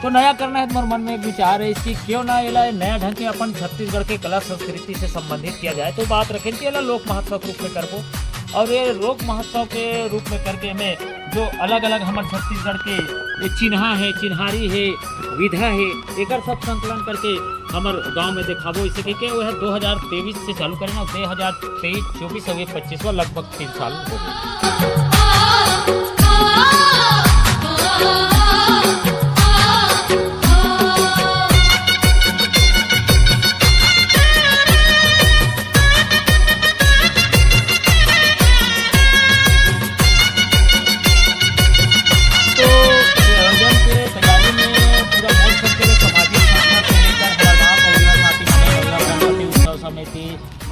तो नया करना है। तुम्हारे मन में एक विचार है इसकी, क्यों ना ये नया ढंग के अपन छत्तीसगढ़ के कला संस्कृति से संबंधित किया जाए। तो बात रखें कि लोक महोत्सव के रूप में करबो, और ये लोक महोत्सव के रूप में करके हमें जो अलग अलग हमारे छत्तीसगढ़ के चिन्हा है, चिन्हारी है, विधा है, एक सब संकलन करके हमारे गांव में दिखाबो। इसे कि वो है 2023 से चालू करें ना, 2023, 24 और 25 लगभग 3 साल हो गए।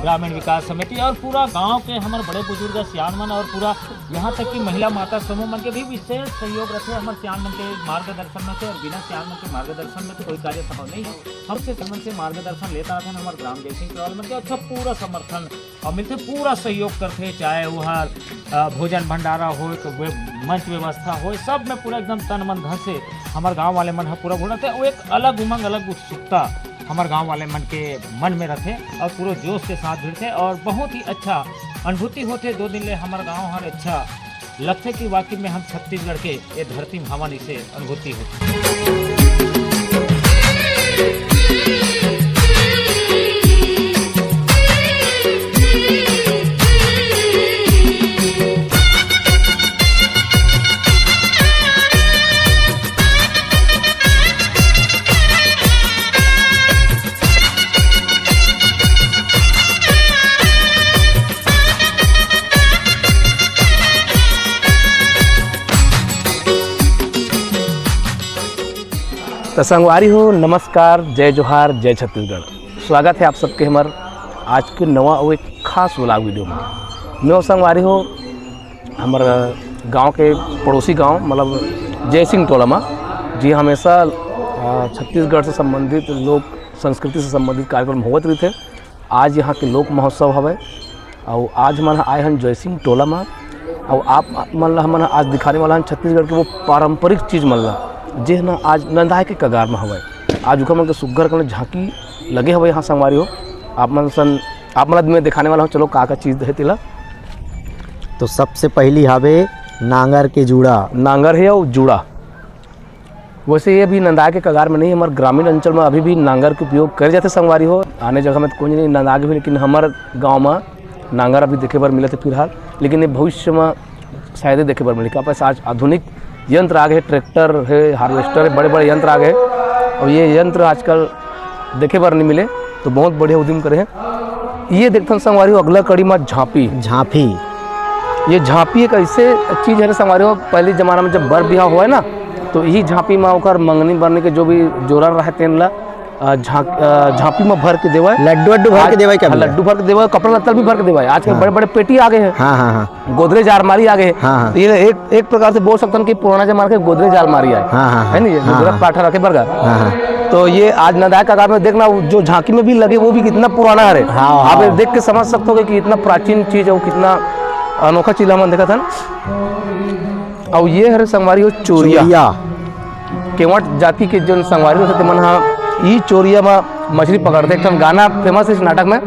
ग्रामीण विकास समिति और पूरा गांव के हमारे बड़े बुजुर्ग सियान मन और पूरा यहाँ तक कि महिला माता समूह मन के भी विशेष सहयोग रखे हमारे सियान मन के मार्गदर्शन में से। और बिना सियान मन के मार्गदर्शन में तो कोई कार्य संभव नहीं है। हमसे समन से मार्गदर्शन लेता रहते हैं हमारे ग्राम जयसिंह टोला मन के, अच्छा पूरा समर्थन और मिलते पूरा सहयोग करते, चाहे वहाँ भोजन भंडारा हो तो मंच व्यवस्था हो, सब में पूरा एकदम तन मन धन से हमारे गाँव वाले मन पूरा घूमते। वो एक अलग उमंग, अलग उत्सुकता हमारे गांव वाले मन में रखे और पूरे जोश के साथ भिड़ते और बहुत ही अच्छा अनुभूति होते। 2 दिन ले हमारे गांव हर अच्छा लगते कि वाकई में हम छत्तीसगढ़ के ये धरती में हवन इसे अनुभूति होती। तो संगवारी हो, नमस्कार, जय जोहार, जय छत्तीसगढ़। स्वागत है आप सबके हमारे आज के नवा और एक खास व्लॉग वीडियो में। मैं संगवारी हो हमारे गांव के पड़ोसी गांव मतलब जयसिंह टोला में, जी हमेशा छत्तीसगढ़ से संबंधित लोक संस्कृति से संबंधित कार्यक्रम होते रहे थे। आज यहाँ के लोक महोत्सव हवे और आज हमारा आए हैं जयसिंह टोला में और आप मतलब हमारा आज दिखाने वाला है छत्तीसगढ़ के वो पारंपरिक चीज़ मतलब जे ना आज नंदाए के कगार में हवे। आज उका मन के सुग्घर कने झांकी लगे हवे यहाँ संगवारी हो। आप मन में दिखाने वाला हूँ, चलो का चीज़ है तिला। तो सबसे पहली हवे नांगर के जूड़ा, नांगर है और जूड़ा। वैसे ये भी नंदाए के कगार में नहीं, हमारे ग्रामीण अंचल में अभी भी नांगर के उपयोग करे जाते संगवारी हो। आने जगह में तो कोई नहीं नंदा के भी, लेकिन हमारे गाँव में नांगर अभी देखे बर मिले थे फिलहाल, लेकिन ये भविष्य में शायद देखे बर मिले। क्या पैसा आज आधुनिक यंत्र आ गए, ट्रैक्टर है, हार्वेस्टर है, बड़े बड़े यंत्र आ गए और ये यंत्र आजकल देखे बार नहीं मिले, तो बहुत बढ़िया उद्यम करे हैं। ये देखते हैं संगवारी हो अगला कड़ी में झांपी। झांपी, ये झांपी एक ऐसे चीज़ है संगवारी हो, पहले ज़माना में जब बर बिहाव हुआ है ना, तो यही झांपी में होकर मंगनी भरने के जो भी जोरा रहते हैं झांपी में भर के देवा, लड्डू भर के देवा, लड्डू भर के देवा, कपड़ा लत्ता भी भर के देवा। आजकल बड़े बड़े पेटी आ गए हैं, हाँ, गोदरेज अलमारी आ गए हैं। हाँ, ये एक प्रकार से बोल सकते हैं कि पुराना जमाना के गोदरेज अलमारी है, है ना, पाठा रखे बरगा। तो ये आज नंदाए कगार में देखना जो झांकी में भी लगे वो भी कितना पुराना है। आप देख के समझ सकते हो कि इतना प्राचीन चीज है, कितना अनोखा चीज हम देखा था। और ये है संगवारी हो चोरिया, केवट जाति के जो संगवारी होते मन हाँ ई चोरिया में मछली पकड़ते। एक गाना फेमस है इस नाटक में,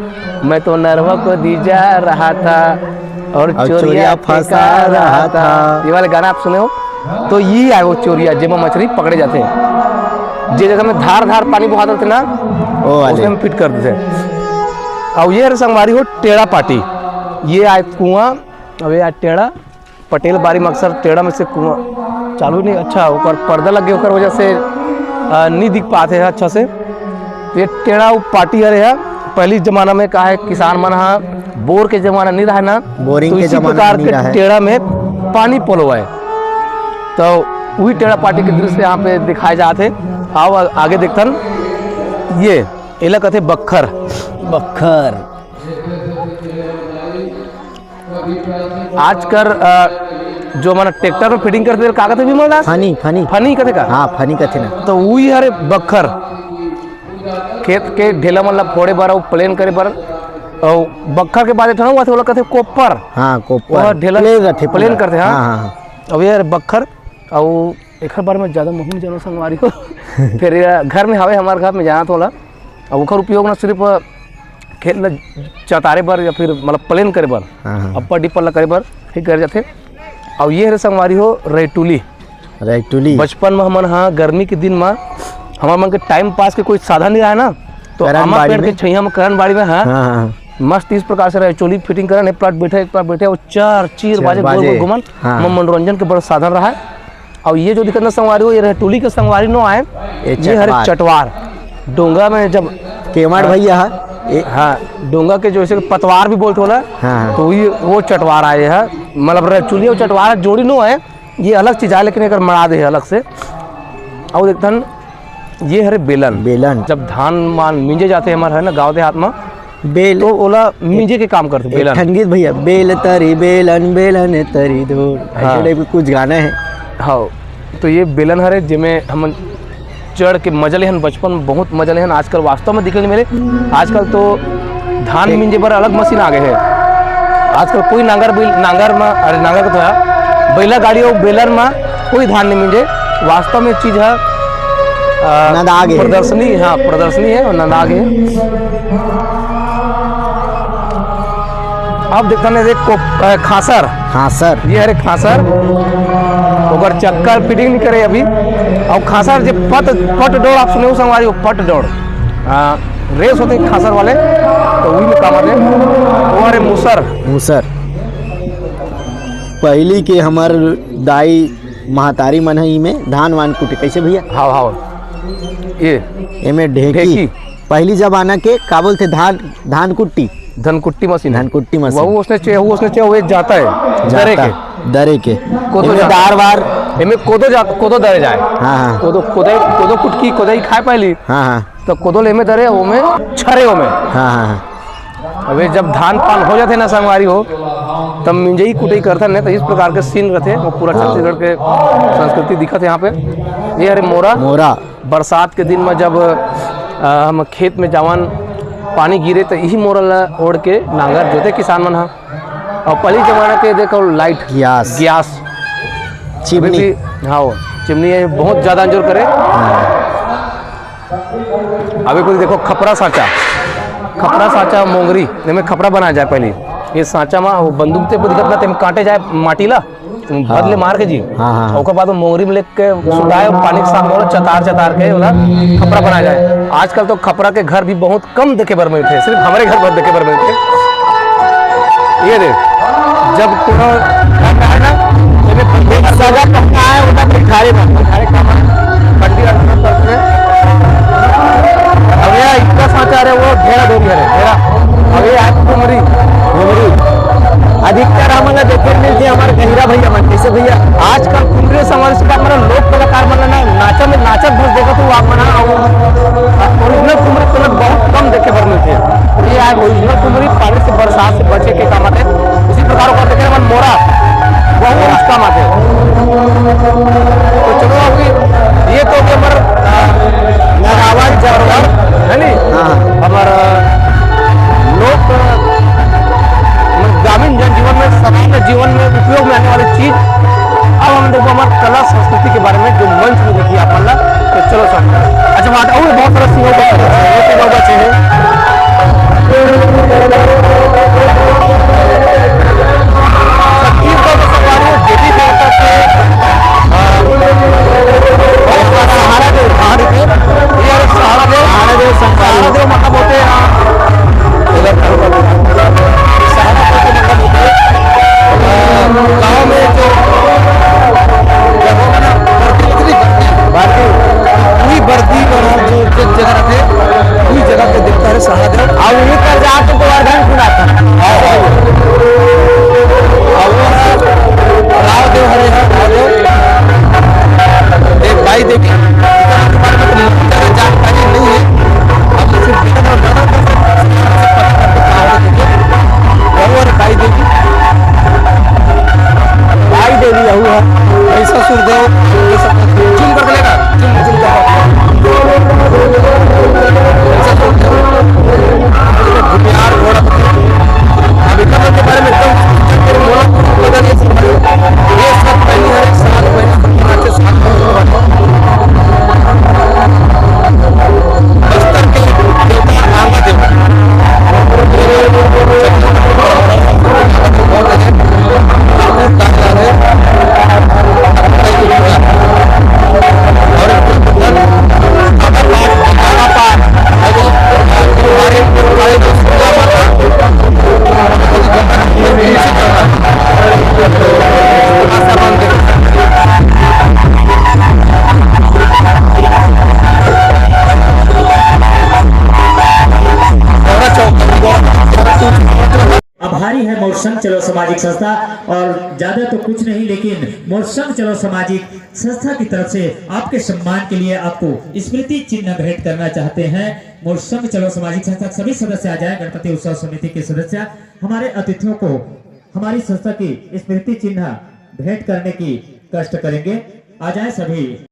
मैं तो नरवा को दी जा रहा था और चोरिया फंसा रहा था, ये वाले गाना आप सुने हो। तो ये है वो चोरिया जिसमें मछली पकड़े जाते हैं, जिस जगह में धार धार पानी बहा देते ना उसमें हम फिट कर देते। और ये संगवारी हो टेढ़ा पाटी। ये आए कुआं, अब ये टेढ़ा पटेल बारी में अक्सर टेढ़ा में से कुआं चालू नहीं अच्छा होकर पर्दा लगे होकर वजह से नहीं दिख पाते हैं अच्छा से। ये टेढ़ा पार्टी अरे है पहली जमाना में कहा है किसान मन हा बोर के जमाना नहीं रहा ना, बोरिंग तो के इसी जमाना प्रकार नहीं रहा के है। टेढ़ा में पानी पलोवाए, तो वही टेढ़ा पार्टी के दृश्य यहाँ पे दिखाए जाते। आओ आगे देखतन, ये इला कहते बखर। बखर आजकल जो हमारा ट्रैक्टर में फिटिंग करते का कहते भी मतलब फनी फनी फनी कहते का, हाँ फनी कहते ना। तो वही हरे बखर खेत के ढेला मतलब फोड़े बार प्लेन करे बार और बखर के बाद वो लोग कहते कोपर, हाँ वह ढेला प्लेन करते। हाँ अब ये बखर और एक बार में ज़्यादा महूम जनो संगवारी हो फिर घर में हवे हमारे घर में जाना थोड़ा और ओकर उपयोग ना सिर्फ खेत में चतारे बर या फिर मतलब प्लेन करे बर अप्पर डिपर ला करे बर ही कर जाते। और ये हरे संगवारी हो रैटुली बचपन में हमन हाँ गर्मी के दिन में हमारे मन के टाइम पास के कोई साधन नहीं रहा ना तो आमा पेड़ के छैया में करन बाड़ी में हाँ मस्त इस प्रकार से रैटुली फिटिंग करन एक प्लाट बैठे और चार चीर बाजे गोल गोल घुमन मनोरंजन के बड़ा साधन रहा है। और ये जो दिक्कत ना संगवारी हो ये रैटुली के संगवारी नो आए ये हरे चटवार डोंगा में जब केवड़ भैया हाँ डोंगा के जो ऐसे पतवार भी बोलते होला तो वो चटवार आए है मतलब रैटुली और चटवार जोड़ी नो है ये अलग चीज है लेकिन एक मरा दे है अलग से। और देखतन ये हरे बेलन जब धान मान मिंजे जाते हैं हमारे है ना गाँव देहात में बेल तो ओला मिंजे के काम करते बेलन संगीत भैया बेल तरी बेलन तरी दो कुछ गाना है। हाँ तो ये बेलन हरे जिसमें हम चढ़ के मजा लेहन बचपन में बहुत मजा लेहन आजकल वास्तव में दिखे नहीं मेरे आजकल तो धान मिंजे पर अलग मशीन आ गए है। आजकल कोई नांगर में अरे नांगर तो है बैला गाड़ी और बेलन में कोई धान नहीं मिंजे वास्तव में चीज है प्रदर्शनी है और नंदाग है। अब देखते हैं देख खासर ये अरे खासर ओकर चक्कर फिटिंग नहीं करे अभी। और खासर जो पट दौड़ आप सुने संगवारी हो पट दौड़ रेस होते खासर वाले तो वही में काम आते वो अरे मूसर पहली के हमार दाई महतारी मन है में धान वान कुटे कैसे भैया हाँ ये में ढेकी पहली जमाना के का बोलते धान कुट्टी धनकुट्टी मशीन वो उसने चाहिए जाता है दरे के दार बार इनमें कोदो दरे जाए हाँ कोदो कुटकी कोदाई खाए पहली हाँ तो कोदो ले में दरे वो में छरे वो में हाँ अबे जब धान पान हो जाते ना संगवारी हो तब मिंजई कुटई करता नहीं तो इस प्रकार के सीन रहते वो पूरा छत्तीसगढ़ के संस्कृति दिखत है यहाँ पे। ये अरे मोरा बरसात के दिन में जब हम खेत में जवान पानी गिरे तो यही मोरा ओढ़ के नांगर जोते किसान मन और पहली जमाना के देखो लाइट गैस चिमनी हाँ चिमनी बहुत ज़्यादा अंजोर करे। अभी कोई देखो खपरा साँचा मोंगरी में खपरा बनाया जाए पहले ये साँचा में वो बंदूक से दिक्कत ना काटे जाए माटी ला बदले मार के जी और बाद मोंगरी में लेके सुटाए पानी के साथ चतार के खपरा बनाया जाए। आजकल तो खपरा के घर भी बहुत कम देखे बर मिलते सिर्फ हमारे घर पर देखे बर मिलते। ये देख जब इतना साँचा रहे वो घेरा दो घेरा अब ये घुमरी अधिकतर हमने देखे मिलते हमारे गहिरा भैया मन कैसे भैया आजकल कुमरे समाज का हमारा लोक कलाकार मन ना नाचत भर देखा तो आप मना ओरिजिनल कुमरी तो बहुत कम देखे पर मिलते हैं। ये ओरिजिनल कुमरी पानी से बरसात से बचे के काम आते इसी प्रकार का देखे मन मोरा बहुत उस काम आते। तो चलो अभी ये तो हमारा जानवर है नी हमारा लोक ग्रामीण जनजीवन में सामान्य जीवन में उपयोग में आने वाली चीज। अब हम देखो हमारे कला संस्कृति के बारे में जो मंच में देखिए आप तो चलो सब अच्छा बात और बहुत सारा सिंह बचे हैं जगह पे दिखता है सहारा और वहीं पर जाके संघ चलो सामाजिक संस्था, और ज्यादा तो कुछ नहीं लेकिन मोर संघ चलो सामाजिक संस्था की तरफ से आपके सम्मान के लिए आपको स्मृति चिन्ह भेंट करना चाहते हैं। मोर संघ चलो सामाजिक संस्था सभी सदस्य आ जाए, गणपति उत्सव समिति के सदस्य हमारे अतिथियों को हमारी संस्था की स्मृति चिन्ह भेंट करने की कष्ट करेंगे। आ जाए सभी।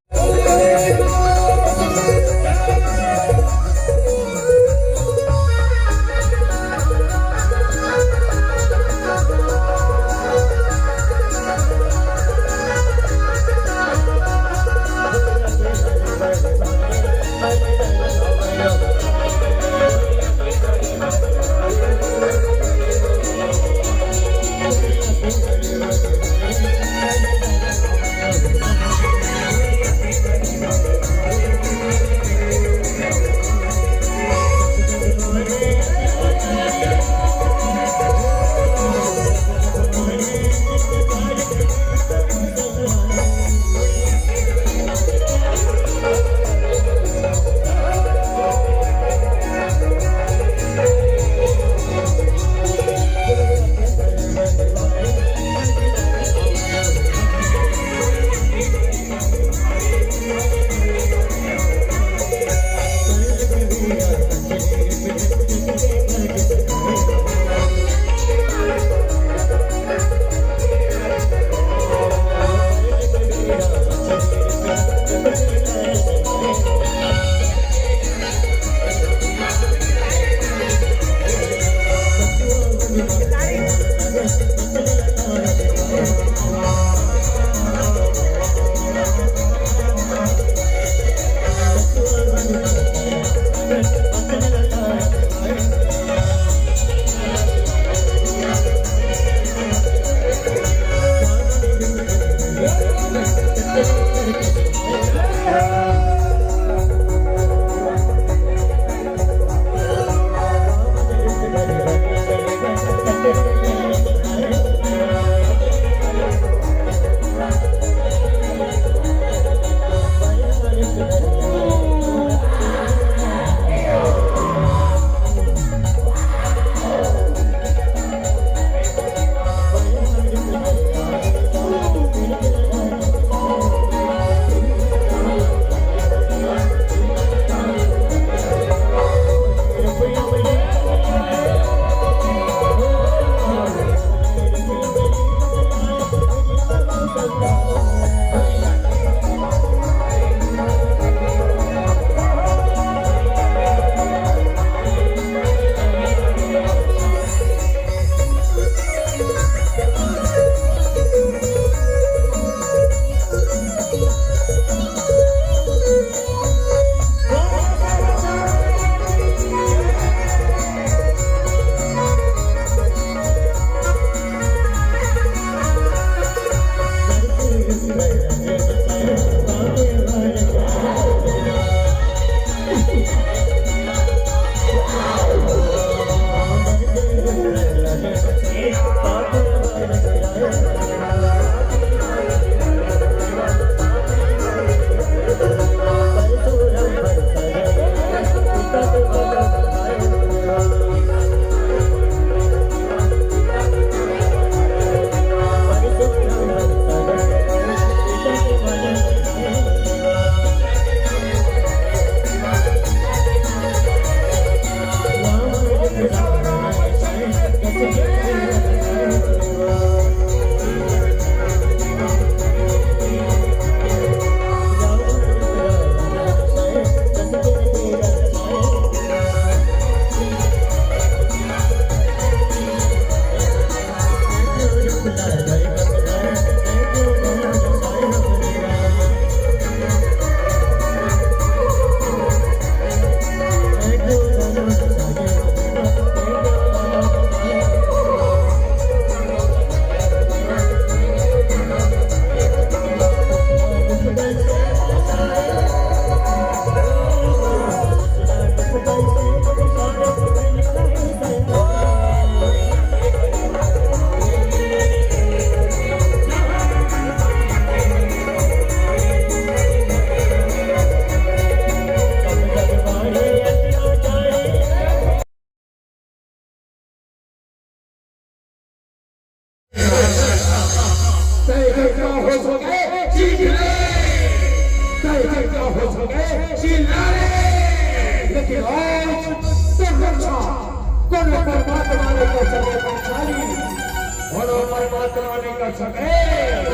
बारात आने का समय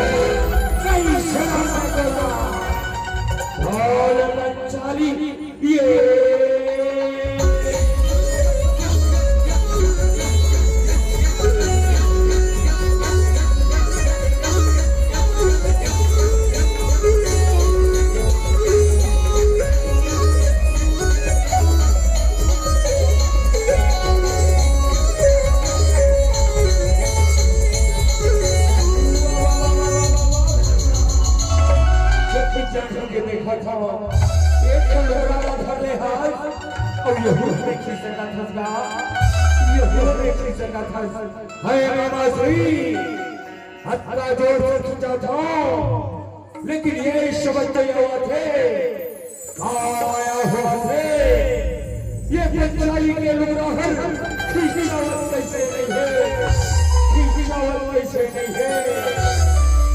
नहीं शराब होगा ढोल पंचाली ये देखा था एक लोरा धरले हाथ और ये हुए खिसका था ये हुए खिसका था है बाबा श्री हत्ता जोड़ खिंचा था लेकिन ये शब्द आया थे आया हुआ थे ये पंचाली के लोराहर खिसकावत कैसे नहीं है खिसकावत कैसे नहीं है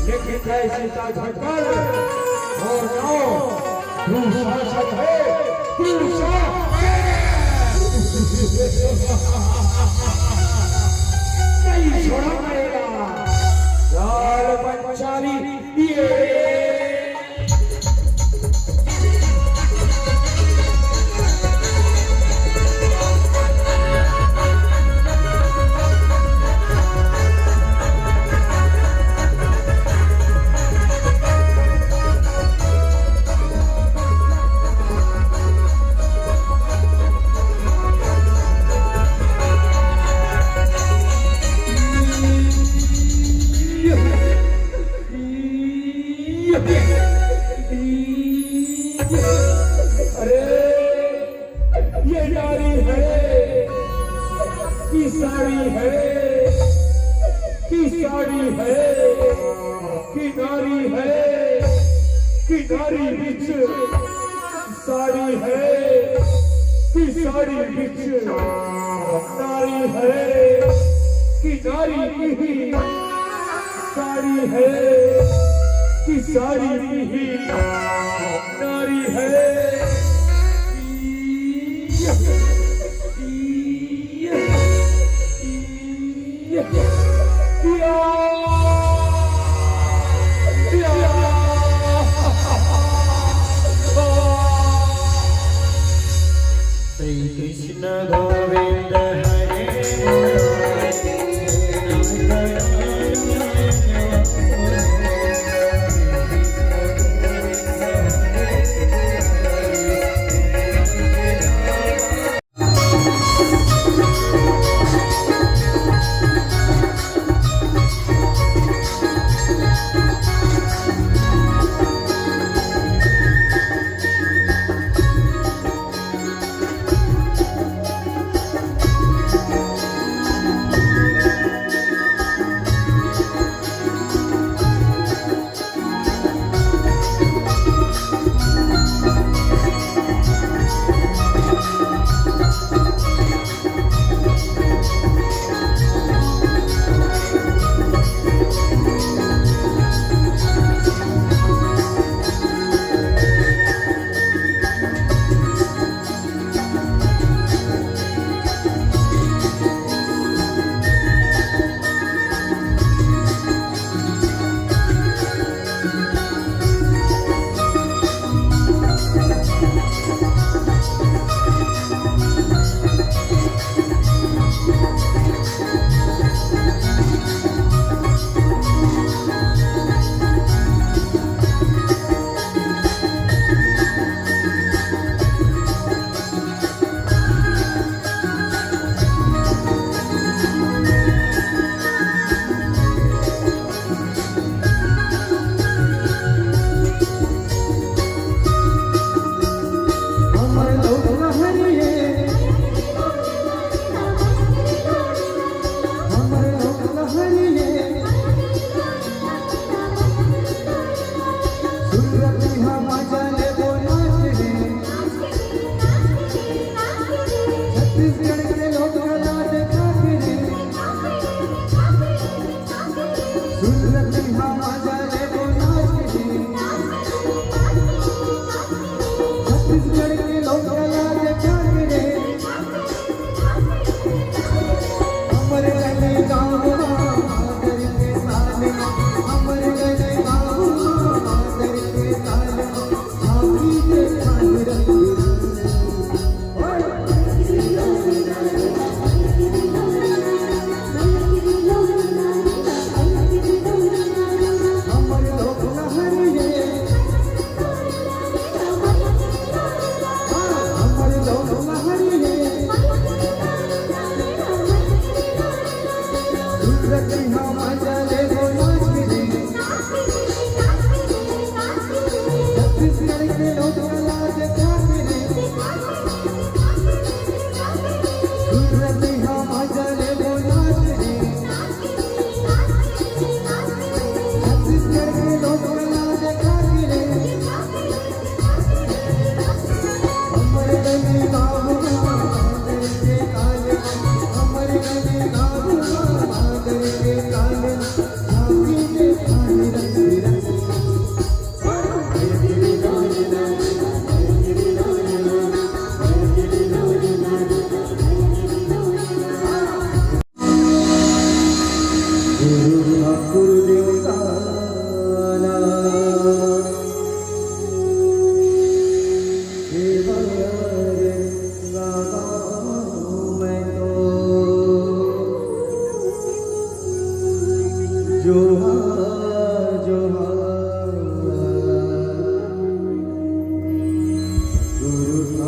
लेकिन कैसे था झटकर और नाओ तू शासक है तू नहीं छोड़ा पड़ेगा लाल पंचाली ये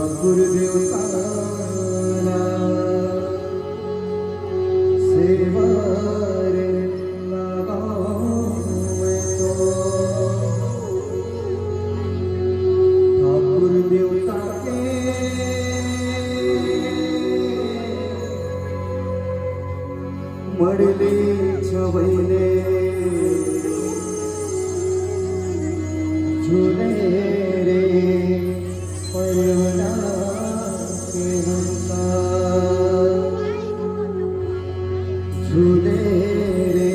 ठाकुर देवता सेवा रे लगाऊं मैं तो ठाकुर देवता के मड़ले छवैले झूले रे परवना के हंसा झूले रे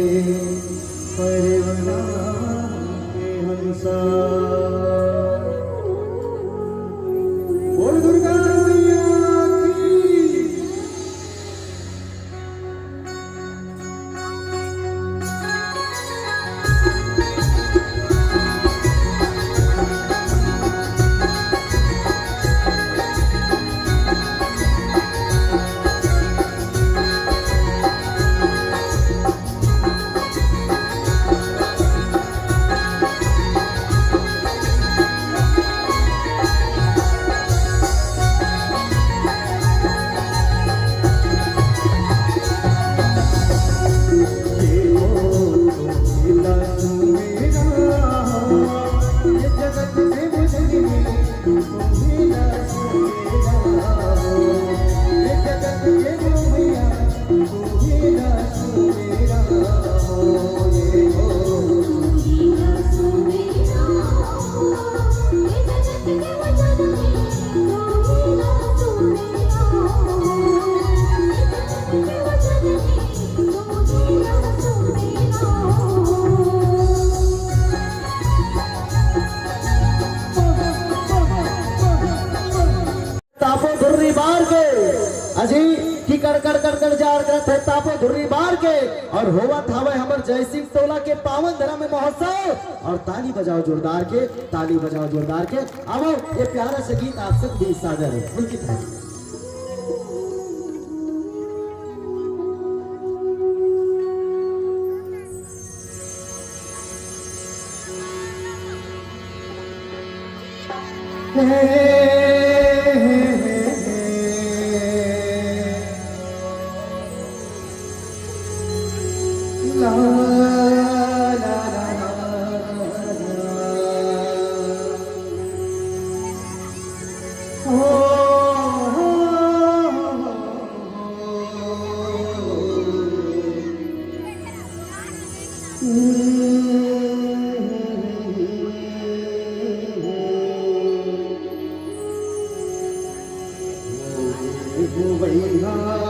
परवना के हंसा बोल दुर्गा मैया की तापो धुर्री बार के अजी की कड़ जार करत है तापो धुर्री बार के और होवा थावे हमर जय सिंह टोला के पावन धर्म में महोत्सव और ताली बजाओ जोरदार के ताली बजाओ जोरदार के आओ ये प्यारा सा गीत आप सब भी सादर है पुलकित है भैया